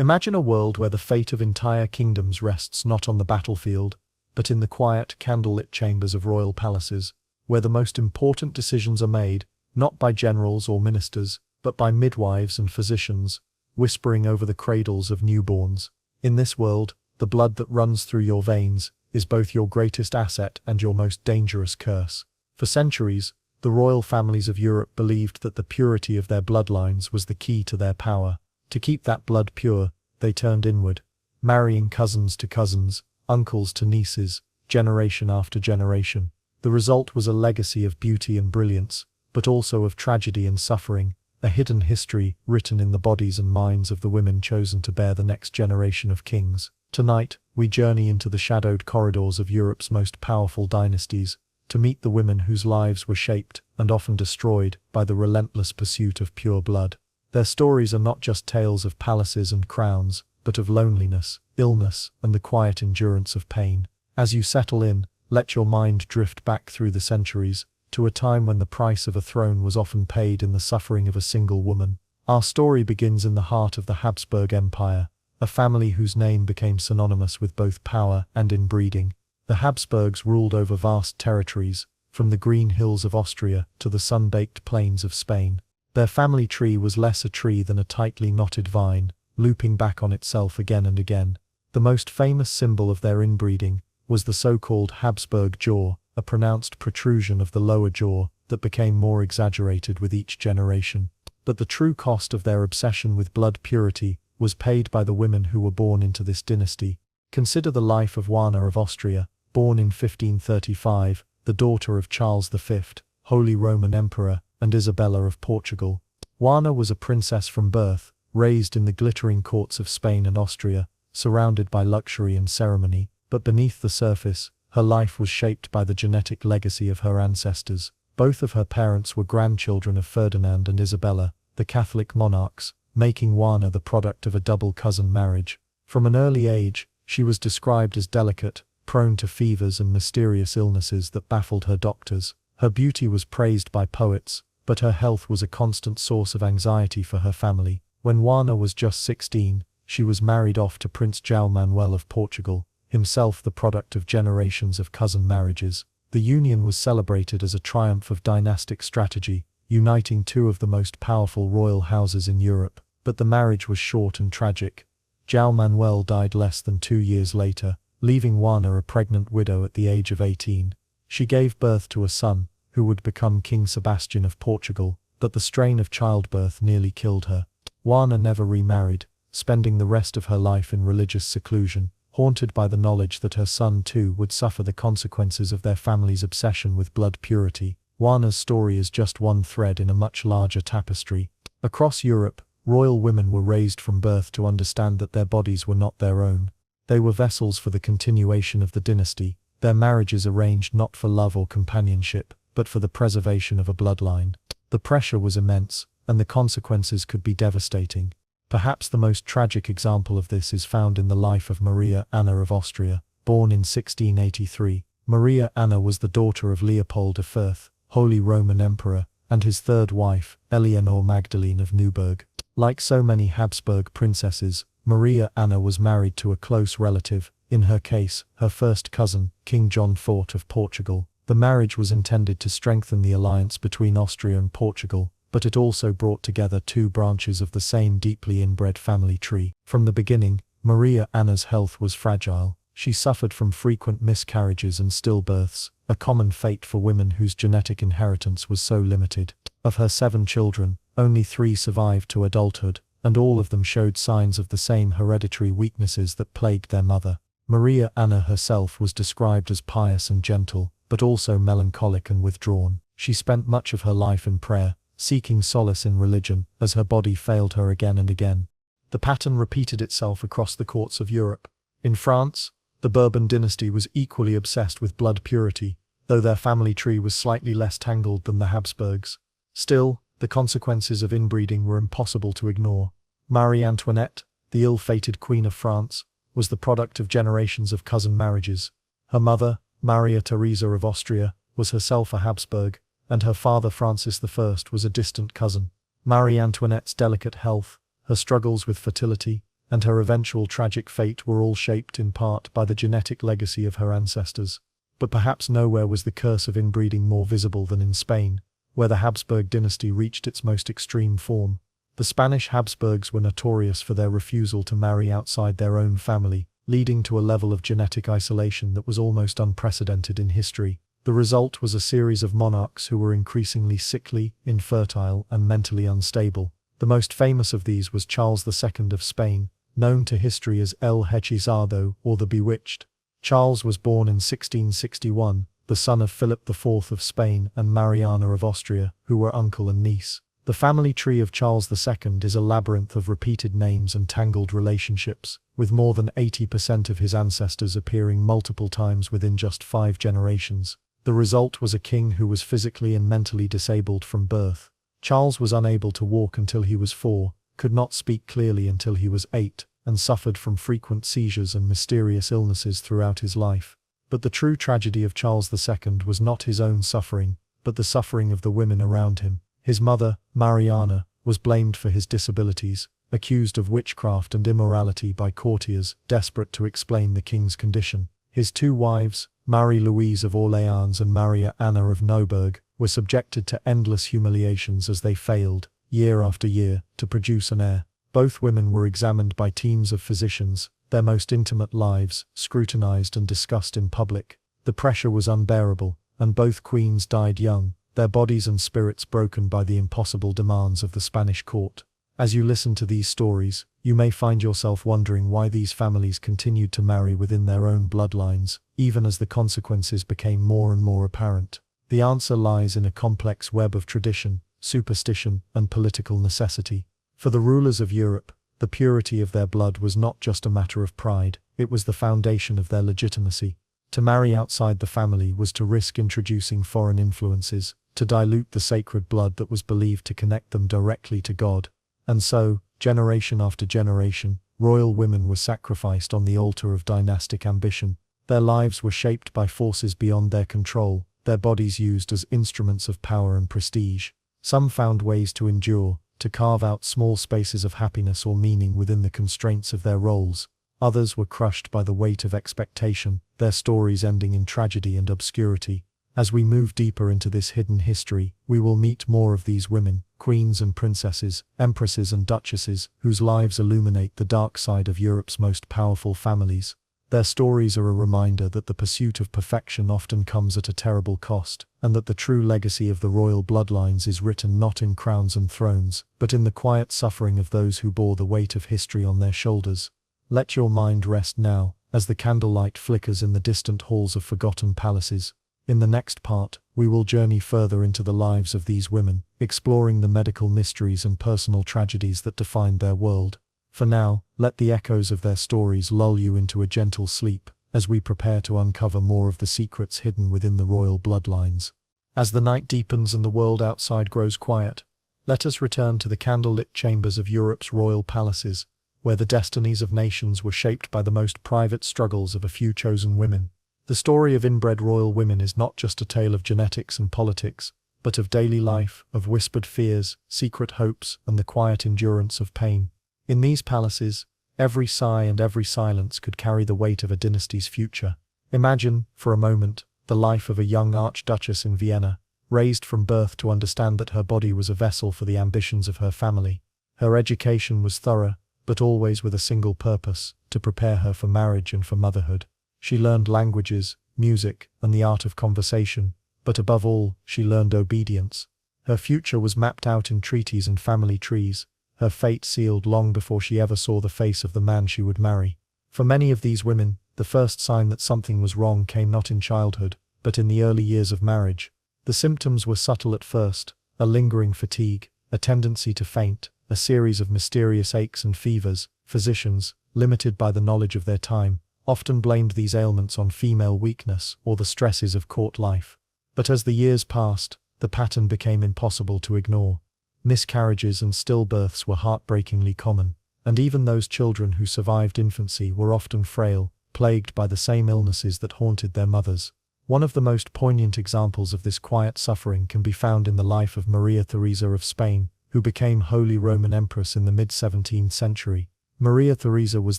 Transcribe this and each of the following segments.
Imagine a world where the fate of entire kingdoms rests not on the battlefield, but in the quiet, candlelit chambers of royal palaces, where the most important decisions are made, not by generals or ministers, but by midwives and physicians, whispering over the cradles of newborns. In this world, the blood that runs through your veins is both your greatest asset and your most dangerous curse. For centuries, the royal families of Europe believed that the purity of their bloodlines was the key to their power. To keep that blood pure, they turned inward, marrying cousins to cousins, uncles to nieces, generation after generation. The result was a legacy of beauty and brilliance, but also of tragedy and suffering, a hidden history written in the bodies and minds of the women chosen to bear the next generation of kings. Tonight, we journey into the shadowed corridors of Europe's most powerful dynasties, to meet the women whose lives were shaped, and often destroyed, by the relentless pursuit of pure blood. Their stories are not just tales of palaces and crowns, but of loneliness, illness, and the quiet endurance of pain. As you settle in, let your mind drift back through the centuries, to a time when the price of a throne was often paid in the suffering of a single woman. Our story begins in the heart of the Habsburg Empire, a family whose name became synonymous with both power and inbreeding. The Habsburgs ruled over vast territories, from the green hills of Austria to the sun-baked plains of Spain. Their family tree was less a tree than a tightly knotted vine, looping back on itself again and again. The most famous symbol of their inbreeding was the so-called Habsburg jaw, a pronounced protrusion of the lower jaw that became more exaggerated with each generation. But the true cost of their obsession with blood purity was paid by the women who were born into this dynasty. Consider the life of Juana of Austria, born in 1535, the daughter of Charles V, Holy Roman Emperor, and Isabella of Portugal. Juana was a princess from birth, raised in the glittering courts of Spain and Austria, surrounded by luxury and ceremony, but beneath the surface, her life was shaped by the genetic legacy of her ancestors. Both of her parents were grandchildren of Ferdinand and Isabella, the Catholic monarchs, making Juana the product of a double cousin marriage. From an early age, she was described as delicate, prone to fevers and mysterious illnesses that baffled her doctors. Her beauty was praised by poets, but her health was a constant source of anxiety for her family. When Juana was just 16, she was married off to Prince João Manuel of Portugal, himself the product of generations of cousin marriages. The union was celebrated as a triumph of dynastic strategy, uniting two of the most powerful royal houses in Europe. But the marriage was short and tragic. João Manuel died less than 2 years later, leaving Juana a pregnant widow at the age of 18. She gave birth to a son, who would become King Sebastian of Portugal, but the strain of childbirth nearly killed her. Juana never remarried, spending the rest of her life in religious seclusion, haunted by the knowledge that her son too would suffer the consequences of their family's obsession with blood purity. Juana's story is just one thread in a much larger tapestry. Across Europe, royal women were raised from birth to understand that their bodies were not their own. They were vessels for the continuation of the dynasty, their marriages arranged not for love or companionship, but for the preservation of a bloodline. The pressure was immense, and the consequences could be devastating. Perhaps the most tragic example of this is found in the life of Maria Anna of Austria, born in 1683. Maria Anna was the daughter of Leopold I, Holy Roman Emperor, and his third wife, Eleanor Magdalene of Neuburg. Like so many Habsburg princesses, Maria Anna was married to a close relative, in her case, her first cousin, King John IV of Portugal. The marriage was intended to strengthen the alliance between Austria and Portugal, but it also brought together two branches of the same deeply inbred family tree. From the beginning, Maria Anna's health was fragile. She suffered from frequent miscarriages and stillbirths, a common fate for women whose genetic inheritance was so limited. Of her 7 children, only 3 survived to adulthood, and all of them showed signs of the same hereditary weaknesses that plagued their mother. Maria Anna herself was described as pious and gentle, but also melancholic and withdrawn. She spent much of her life in prayer, seeking solace in religion, as her body failed her again and again. The pattern repeated itself across the courts of Europe. In France, the Bourbon dynasty was equally obsessed with blood purity, though their family tree was slightly less tangled than the Habsburgs. Still, the consequences of inbreeding were impossible to ignore. Marie Antoinette, the ill-fated Queen of France, was the product of generations of cousin marriages. Her mother, Maria Theresa of Austria, was herself a Habsburg, and her father Francis I was a distant cousin. Marie Antoinette's delicate health, her struggles with fertility, and her eventual tragic fate were all shaped in part by the genetic legacy of her ancestors. But perhaps nowhere was the curse of inbreeding more visible than in Spain, where the Habsburg dynasty reached its most extreme form. The Spanish Habsburgs were notorious for their refusal to marry outside their own family, leading to a level of genetic isolation that was almost unprecedented in history. The result was a series of monarchs who were increasingly sickly, infertile, and mentally unstable. The most famous of these was Charles II of Spain, known to history as El Hechizado or the Bewitched. Charles was born in 1661, the son of Philip IV of Spain and Mariana of Austria, who were uncle and niece. The family tree of Charles II is a labyrinth of repeated names and tangled relationships, with more than 80% of his ancestors appearing multiple times within just 5 generations. The result was a king who was physically and mentally disabled from birth. Charles was unable to walk until he was 4, could not speak clearly until he was 8, and suffered from frequent seizures and mysterious illnesses throughout his life. But the true tragedy of Charles II was not his own suffering, but the suffering of the women around him. His mother, Mariana, was blamed for his disabilities, accused of witchcraft and immorality by courtiers desperate to explain the king's condition. His 2 wives, Marie-Louise of Orléans and Maria Anna of Neuburg, were subjected to endless humiliations as they failed, year after year, to produce an heir. Both women were examined by teams of physicians, their most intimate lives scrutinized and discussed in public. The pressure was unbearable, and both queens died young, their bodies and spirits broken by the impossible demands of the Spanish court. As you listen to these stories, you may find yourself wondering why these families continued to marry within their own bloodlines, even as the consequences became more and more apparent. The answer lies in a complex web of tradition, superstition, and political necessity. For the rulers of Europe, the purity of their blood was not just a matter of pride, it was the foundation of their legitimacy. To marry outside the family was to risk introducing foreign influences, to dilute the sacred blood that was believed to connect them directly to God. And so, generation after generation, royal women were sacrificed on the altar of dynastic ambition. Their lives were shaped by forces beyond their control, their bodies used as instruments of power and prestige. Some found ways to endure, to carve out small spaces of happiness or meaning within the constraints of their roles. Others were crushed by the weight of expectation, their stories ending in tragedy and obscurity. As we move deeper into this hidden history, we will meet more of these women, queens and princesses, empresses and duchesses, whose lives illuminate the dark side of Europe's most powerful families. Their stories are a reminder that the pursuit of perfection often comes at a terrible cost, and that the true legacy of the royal bloodlines is written not in crowns and thrones, but in the quiet suffering of those who bore the weight of history on their shoulders. Let your mind rest now, as the candlelight flickers in the distant halls of forgotten palaces. In the next part, we will journey further into the lives of these women, exploring the medical mysteries and personal tragedies that defined their world. For now, let the echoes of their stories lull you into a gentle sleep, as we prepare to uncover more of the secrets hidden within the royal bloodlines. As the night deepens and the world outside grows quiet, let us return to the candlelit chambers of Europe's royal palaces, where the destinies of nations were shaped by the most private struggles of a few chosen women. The story of inbred royal women is not just a tale of genetics and politics, but of daily life, of whispered fears, secret hopes, and the quiet endurance of pain. In these palaces, every sigh and every silence could carry the weight of a dynasty's future. Imagine, for a moment, the life of a young archduchess in Vienna, raised from birth to understand that her body was a vessel for the ambitions of her family. Her education was thorough, but always with a single purpose, to prepare her for marriage and for motherhood. She learned languages, music, and the art of conversation, but above all, she learned obedience. Her future was mapped out in treaties and family trees, her fate sealed long before she ever saw the face of the man she would marry. For many of these women, the first sign that something was wrong came not in childhood, but in the early years of marriage. The symptoms were subtle at first, a lingering fatigue, a tendency to faint, a series of mysterious aches and fevers. Physicians, limited by the knowledge of their time, often blamed these ailments on female weakness or the stresses of court life. But as the years passed, the pattern became impossible to ignore. Miscarriages and stillbirths were heartbreakingly common, and even those children who survived infancy were often frail, plagued by the same illnesses that haunted their mothers. One of the most poignant examples of this quiet suffering can be found in the life of Maria Theresa of Spain, who became Holy Roman Empress in the mid-17th century. Maria Theresa was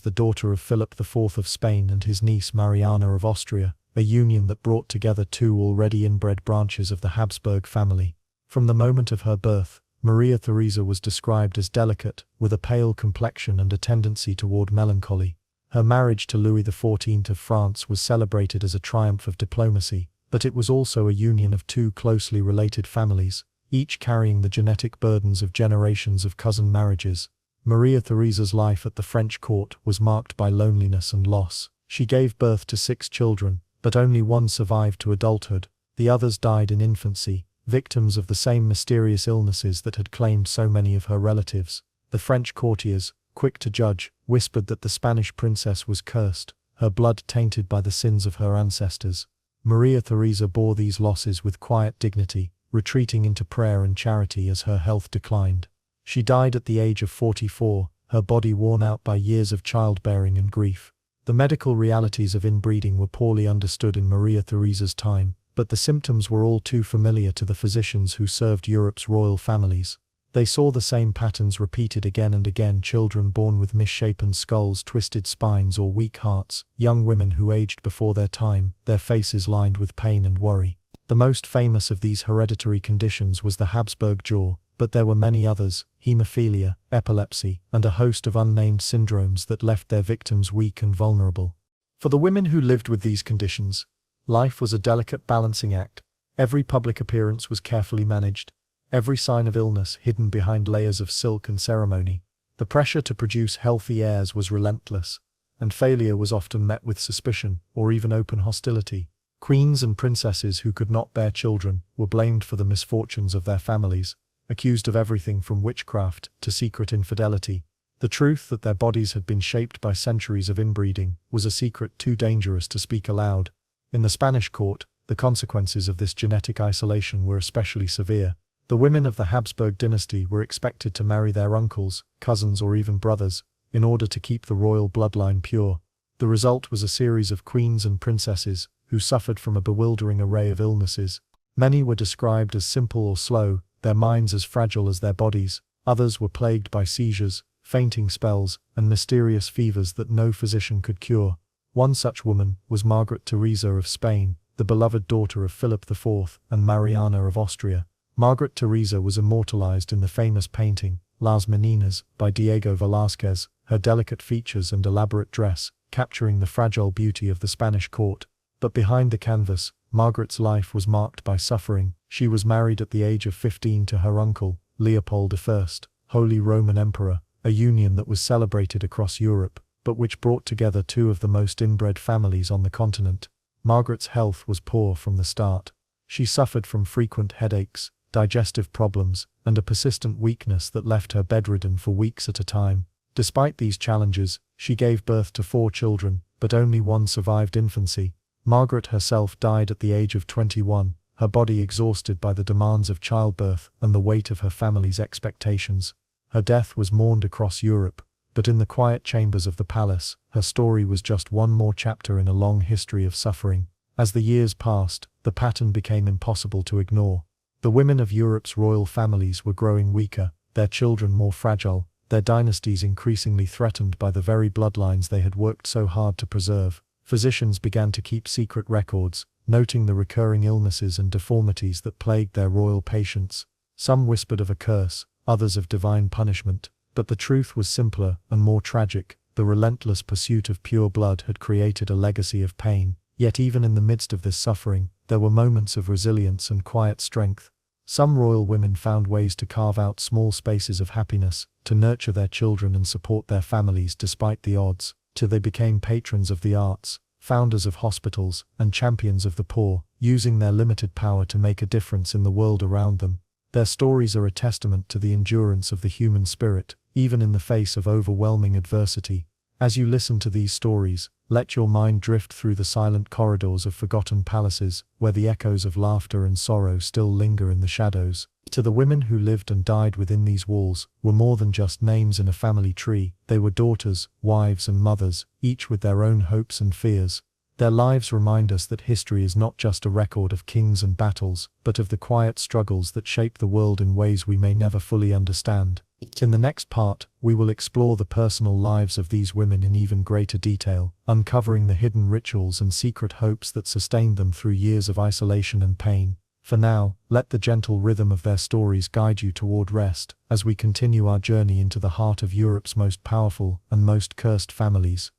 the daughter of Philip IV of Spain and his niece Mariana of Austria, a union that brought together two already inbred branches of the Habsburg family. From the moment of her birth, Maria Theresa was described as delicate, with a pale complexion and a tendency toward melancholy. Her marriage to Louis XIV of France was celebrated as a triumph of diplomacy, but it was also a union of two closely related families, each carrying the genetic burdens of generations of cousin marriages. Maria Theresa's life at the French court was marked by loneliness and loss. She gave birth to 6 children, but only one survived to adulthood. The others died in infancy, victims of the same mysterious illnesses that had claimed so many of her relatives. The French courtiers, quick to judge, whispered that the Spanish princess was cursed, her blood tainted by the sins of her ancestors. Maria Theresa bore these losses with quiet dignity, retreating into prayer and charity as her health declined. She died at the age of 44, her body worn out by years of childbearing and grief. The medical realities of inbreeding were poorly understood in Maria Theresa's time, but the symptoms were all too familiar to the physicians who served Europe's royal families. They saw the same patterns repeated again and again: children born with misshapen skulls, twisted spines, or weak hearts, young women who aged before their time, their faces lined with pain and worry. The most famous of these hereditary conditions was the Habsburg jaw, but there were many others: hemophilia, epilepsy, and a host of unnamed syndromes that left their victims weak and vulnerable. For the women who lived with these conditions, life was a delicate balancing act. Every public appearance was carefully managed, every sign of illness hidden behind layers of silk and ceremony. The pressure to produce healthy heirs was relentless, and failure was often met with suspicion or even open hostility. Queens and princesses who could not bear children were blamed for the misfortunes of their families, accused of everything from witchcraft to secret infidelity. The truth that their bodies had been shaped by centuries of inbreeding was a secret too dangerous to speak aloud. In the Spanish court, the consequences of this genetic isolation were especially severe. The women of the Habsburg dynasty were expected to marry their uncles, cousins, or even brothers, in order to keep the royal bloodline pure. The result was a series of queens and princesses who suffered from a bewildering array of illnesses. Many were described as simple or slow, their minds as fragile as their bodies. Others were plagued by seizures, fainting spells, and mysterious fevers that no physician could cure. One such woman was Margaret Theresa of Spain, the beloved daughter of Philip IV and Mariana of Austria. Margaret Theresa was immortalized in the famous painting, Las Meninas, by Diego Velázquez, her delicate features and elaborate dress, capturing the fragile beauty of the Spanish court. But behind the canvas, Margaret's life was marked by suffering. She was married at the age of 15 to her uncle, Leopold I, Holy Roman Emperor, a union that was celebrated across Europe, but which brought together two of the most inbred families on the continent. Margaret's health was poor from the start. She suffered from frequent headaches, digestive problems, and a persistent weakness that left her bedridden for weeks at a time. Despite these challenges, she gave birth to 4 children, but only one survived infancy. Margaret herself died at the age of 21, her body exhausted by the demands of childbirth and the weight of her family's expectations. Her death was mourned across Europe, but in the quiet chambers of the palace, her story was just one more chapter in a long history of suffering. As the years passed, the pattern became impossible to ignore. The women of Europe's royal families were growing weaker, their children more fragile, their dynasties increasingly threatened by the very bloodlines they had worked so hard to preserve. Physicians began to keep secret records, noting the recurring illnesses and deformities that plagued their royal patients. Some whispered of a curse, others of divine punishment, but the truth was simpler and more tragic. The relentless pursuit of pure blood had created a legacy of pain. Yet even in the midst of this suffering, there were moments of resilience and quiet strength. Some royal women found ways to carve out small spaces of happiness, to nurture their children and support their families despite the odds, till they became patrons of the arts, founders of hospitals, and champions of the poor, using their limited power to make a difference in the world around them. Their stories are a testament to the endurance of the human spirit, even in the face of overwhelming adversity. As you listen to these stories, let your mind drift through the silent corridors of forgotten palaces, where the echoes of laughter and sorrow still linger in the shadows. To the women who lived and died within these walls, were more than just names in a family tree. They were daughters, wives, and mothers, each with their own hopes and fears. Their lives remind us that history is not just a record of kings and battles, but of the quiet struggles that shape the world in ways we may never fully understand. In the next part, we will explore the personal lives of these women in even greater detail, uncovering the hidden rituals and secret hopes that sustained them through years of isolation and pain. For now, let the gentle rhythm of their stories guide you toward rest, as we continue our journey into the heart of Europe's most powerful and most cursed families.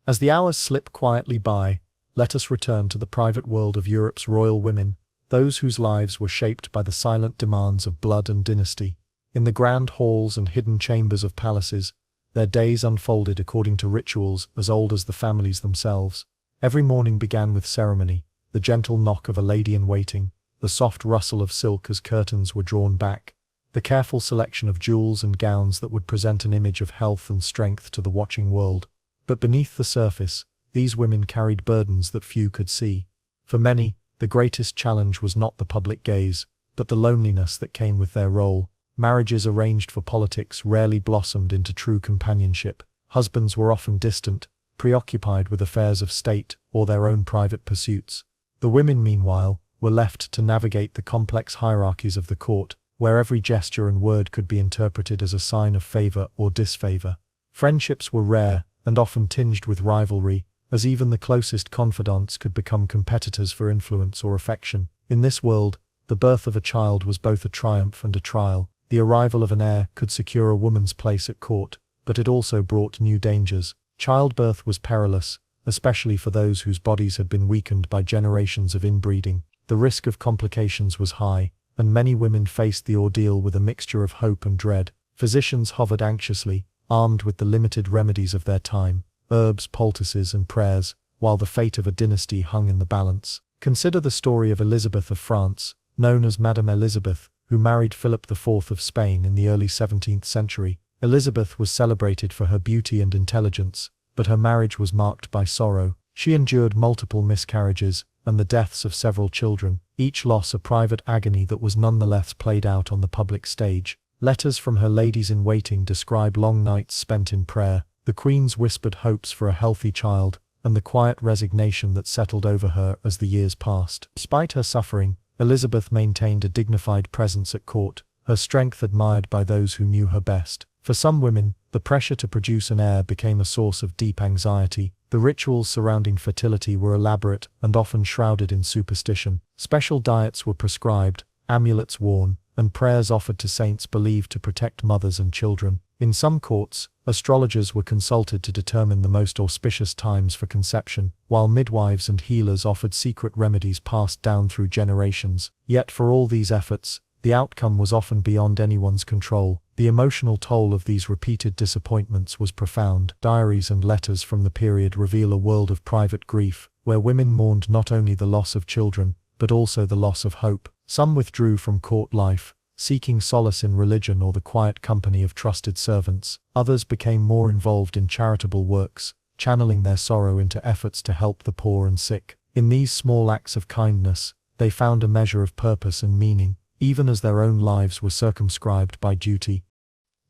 As the hours slip quietly by, let us return to the private world of Europe's royal women, those whose lives were shaped by the silent demands of blood and dynasty. In the grand halls and hidden chambers of palaces, their days unfolded according to rituals as old as the families themselves. Every morning began with ceremony, the gentle knock of a lady-in-waiting, the soft rustle of silk as curtains were drawn back, the careful selection of jewels and gowns that would present an image of health and strength to the watching world. But beneath the surface, these women carried burdens that few could see. For many, the greatest challenge was not the public gaze, but the loneliness that came with their role. Marriages arranged for politics rarely blossomed into true companionship. Husbands were often distant, preoccupied with affairs of state or their own private pursuits. The women, meanwhile, were left to navigate the complex hierarchies of the court, where every gesture and word could be interpreted as a sign of favor or disfavor. Friendships were rare and often tinged with rivalry, as even the closest confidants could become competitors for influence or affection. In this world, the birth of a child was both a triumph and a trial. The arrival of an heir could secure a woman's place at court, but it also brought new dangers. Childbirth was perilous, especially for those whose bodies had been weakened by generations of inbreeding. The risk of complications was high, and many women faced the ordeal with a mixture of hope and dread. Physicians hovered anxiously, armed with the limited remedies of their time, herbs, poultices, and prayers, while the fate of a dynasty hung in the balance. Consider the story of Elizabeth of France, known as Madame Elizabeth, who married Philip IV of Spain in the early 17th century. Elizabeth was celebrated for her beauty and intelligence, but her marriage was marked by sorrow. She endured multiple miscarriages and the deaths of several children, each loss a private agony that was nonetheless played out on the public stage. Letters from her ladies-in-waiting describe long nights spent in prayer, the Queen's whispered hopes for a healthy child, and the quiet resignation that settled over her as the years passed. Despite her suffering, Elizabeth maintained a dignified presence at court, her strength admired by those who knew her best. For some women, the pressure to produce an heir became a source of deep anxiety. The rituals surrounding fertility were elaborate and often shrouded in superstition. Special diets were prescribed, amulets worn, and prayers offered to saints believed to protect mothers and children. In some courts, astrologers were consulted to determine the most auspicious times for conception, while midwives and healers offered secret remedies passed down through generations. Yet for all these efforts, the outcome was often beyond anyone's control. The emotional toll of these repeated disappointments was profound. Diaries and letters from the period reveal a world of private grief, where women mourned not only the loss of children, but also the loss of hope. Some withdrew from court life, seeking solace in religion or the quiet company of trusted servants. Others became more involved in charitable works, channeling their sorrow into efforts to help the poor and sick. In these small acts of kindness, they found a measure of purpose and meaning, even as their own lives were circumscribed by duty.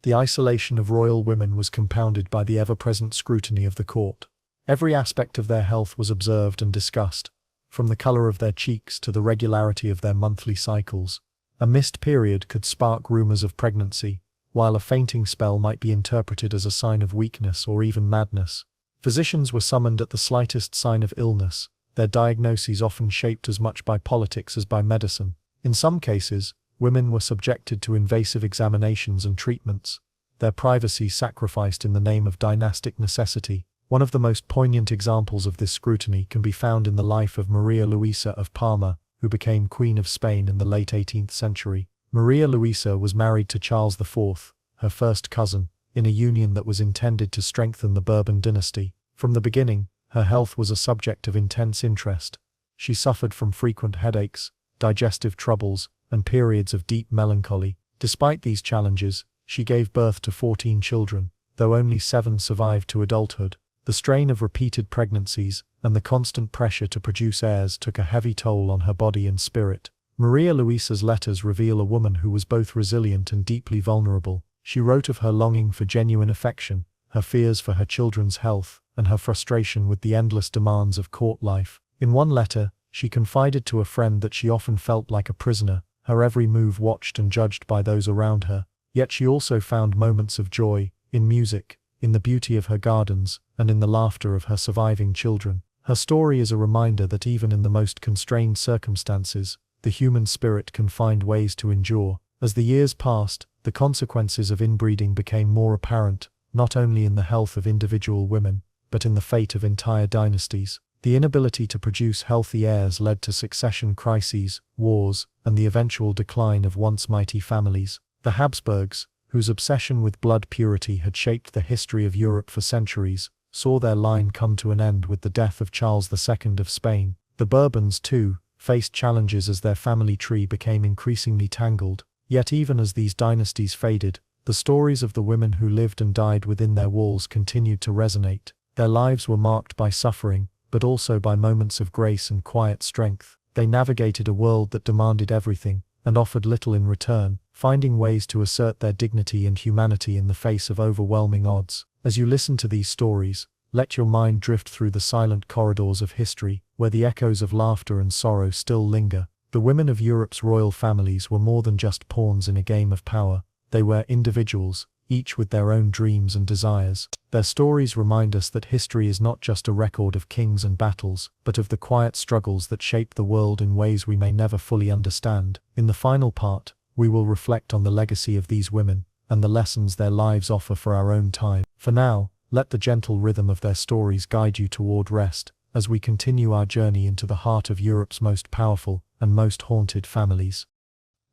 The isolation of royal women was compounded by the ever-present scrutiny of the court. Every aspect of their health was observed and discussed, from the color of their cheeks to the regularity of their monthly cycles. A missed period could spark rumors of pregnancy, while a fainting spell might be interpreted as a sign of weakness or even madness. Physicians were summoned at the slightest sign of illness, their diagnoses often shaped as much by politics as by medicine. In some cases, women were subjected to invasive examinations and treatments, their privacy sacrificed in the name of dynastic necessity. One of the most poignant examples of this scrutiny can be found in the life of Maria Luisa of Parma, who became Queen of Spain in the late 18th century. Maria Luisa was married to Charles IV, her first cousin, in a union that was intended to strengthen the Bourbon dynasty. From the beginning, her health was a subject of intense interest. She suffered from frequent headaches, digestive troubles, and periods of deep melancholy. Despite these challenges, she gave birth to 14 children, though only 7 survived to adulthood. The strain of repeated pregnancies and the constant pressure to produce heirs took a heavy toll on her body and spirit. Maria Luisa's letters reveal a woman who was both resilient and deeply vulnerable. She wrote of her longing for genuine affection, her fears for her children's health, and her frustration with the endless demands of court life. In one letter, she confided to a friend that she often felt like a prisoner, her every move watched and judged by those around her. Yet she also found moments of joy, in music, in the beauty of her gardens, and in the laughter of her surviving children. Her story is a reminder that even in the most constrained circumstances, the human spirit can find ways to endure. As the years passed, the consequences of inbreeding became more apparent, not only in the health of individual women, but in the fate of entire dynasties. The inability to produce healthy heirs led to succession crises, wars, and the eventual decline of once mighty families. The Habsburgs, whose obsession with blood purity had shaped the history of Europe for centuries, saw their line come to an end with the death of Charles II of Spain. The Bourbons, too, faced challenges as their family tree became increasingly tangled. Yet even as these dynasties faded, the stories of the women who lived and died within their walls continued to resonate. Their lives were marked by suffering, but also by moments of grace and quiet strength. They navigated a world that demanded everything, and offered little in return, finding ways to assert their dignity and humanity in the face of overwhelming odds. As you listen to these stories, let your mind drift through the silent corridors of history, where the echoes of laughter and sorrow still linger. The women of Europe's royal families were more than just pawns in a game of power. They were individuals, each with their own dreams and desires. Their stories remind us that history is not just a record of kings and battles, but of the quiet struggles that shape the world in ways we may never fully understand. In the final part, we will reflect on the legacy of these women, and the lessons their lives offer for our own time. For now, let the gentle rhythm of their stories guide you toward rest, as we continue our journey into the heart of Europe's most powerful and most haunted families.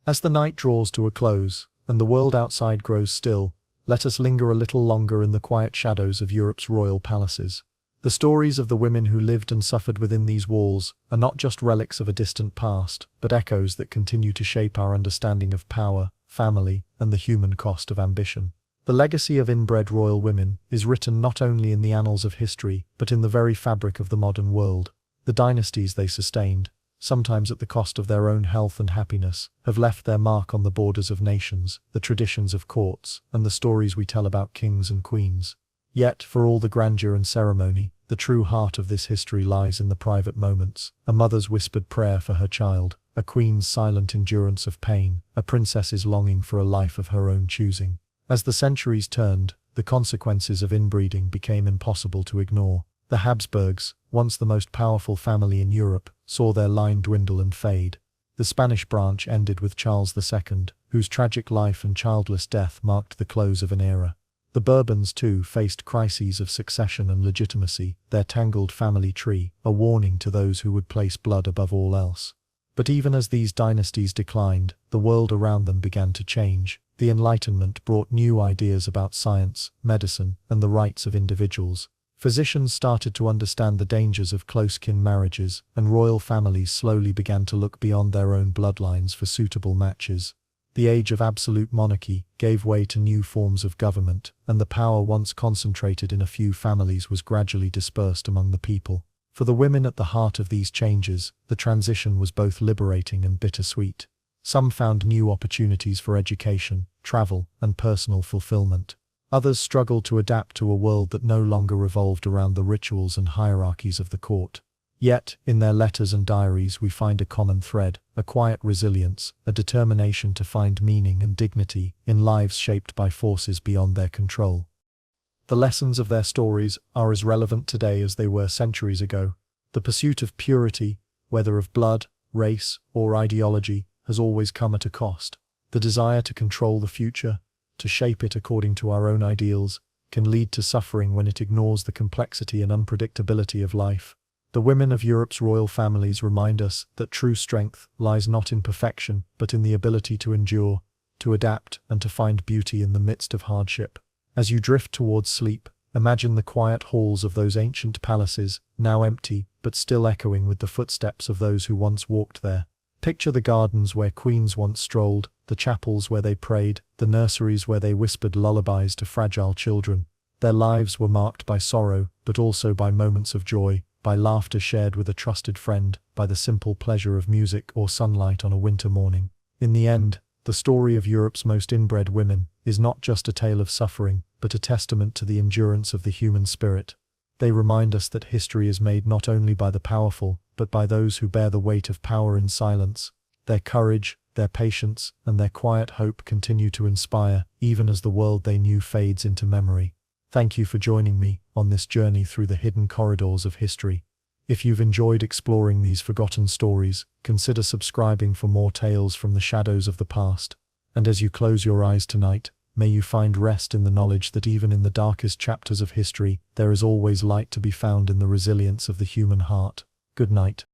As the night draws to a close, and the world outside grows still, let us linger a little longer in the quiet shadows of Europe's royal palaces. The stories of the women who lived and suffered within these walls are not just relics of a distant past, but echoes that continue to shape our understanding of power, family, and the human cost of ambition. The legacy of inbred royal women is written not only in the annals of history, but in the very fabric of the modern world. The dynasties they sustained, sometimes at the cost of their own health and happiness, have left their mark on the borders of nations, the traditions of courts, and the stories we tell about kings and queens. Yet, for all the grandeur and ceremony, the true heart of this history lies in the private moments: a mother's whispered prayer for her child, a queen's silent endurance of pain, a princess's longing for a life of her own choosing. As the centuries turned, the consequences of inbreeding became impossible to ignore. The Habsburgs, once the most powerful family in Europe, saw their line dwindle and fade. The Spanish branch ended with Charles II, whose tragic life and childless death marked the close of an era. The Bourbons, too, faced crises of succession and legitimacy, their tangled family tree a warning to those who would place blood above all else. But even as these dynasties declined, the world around them began to change. The Enlightenment brought new ideas about science, medicine, and the rights of individuals. Physicians started to understand the dangers of close-kin marriages, and royal families slowly began to look beyond their own bloodlines for suitable matches. The age of absolute monarchy gave way to new forms of government, and the power once concentrated in a few families was gradually dispersed among the people. For the women at the heart of these changes, the transition was both liberating and bittersweet. Some found new opportunities for education, travel, and personal fulfillment. Others struggled to adapt to a world that no longer revolved around the rituals and hierarchies of the court. Yet, in their letters and diaries we find a common thread, a quiet resilience, a determination to find meaning and dignity in lives shaped by forces beyond their control. The lessons of their stories are as relevant today as they were centuries ago. The pursuit of purity, whether of blood, race, or ideology, has always come at a cost. The desire to control the future, to shape it according to our own ideals, can lead to suffering when it ignores the complexity and unpredictability of life. The women of Europe's royal families remind us that true strength lies not in perfection, but in the ability to endure, to adapt, and to find beauty in the midst of hardship. As you drift towards sleep, imagine the quiet halls of those ancient palaces, now empty, but still echoing with the footsteps of those who once walked there. Picture the gardens where queens once strolled, the chapels where they prayed, the nurseries where they whispered lullabies to fragile children. Their lives were marked by sorrow, but also by moments of joy, by laughter shared with a trusted friend, by the simple pleasure of music or sunlight on a winter morning. In the end, the story of Europe's most inbred women is not just a tale of suffering, but a testament to the endurance of the human spirit. They remind us that history is made not only by the powerful, but by those who bear the weight of power in silence. Their courage, their patience, and their quiet hope continue to inspire, even as the world they knew fades into memory. Thank you for joining me on this journey through the hidden corridors of history. If you've enjoyed exploring these forgotten stories, consider subscribing for more tales from the shadows of the past. And as you close your eyes tonight, may you find rest in the knowledge that even in the darkest chapters of history, there is always light to be found in the resilience of the human heart. Good night.